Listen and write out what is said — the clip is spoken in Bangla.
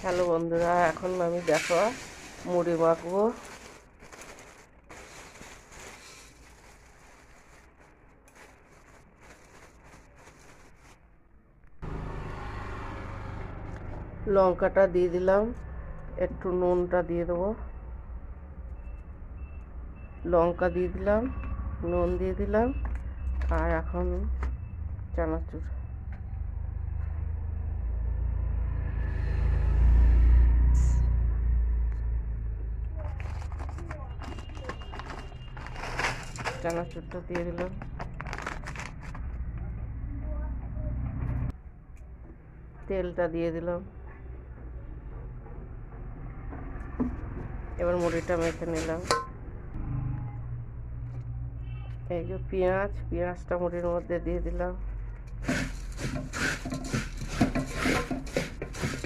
হ্যালো বন্ধুরা, এখন আমি দেখো মুড়ি মাখবো। লঙ্কাটা দিয়ে দিলাম, একটু নুনটা দিয়ে দেবো। লঙ্কা দিয়ে দিলাম, নুন দিয়ে দিলাম, আর এখন চানাচুর। চানাচুরটা দিয়ে দিলাম। তেলটা দিয়ে দিলাম। এবার মুড়িটা মেখে নিলাম। এই যে পেঁয়াজটা মুড়ির মধ্যে দিয়ে দিলাম।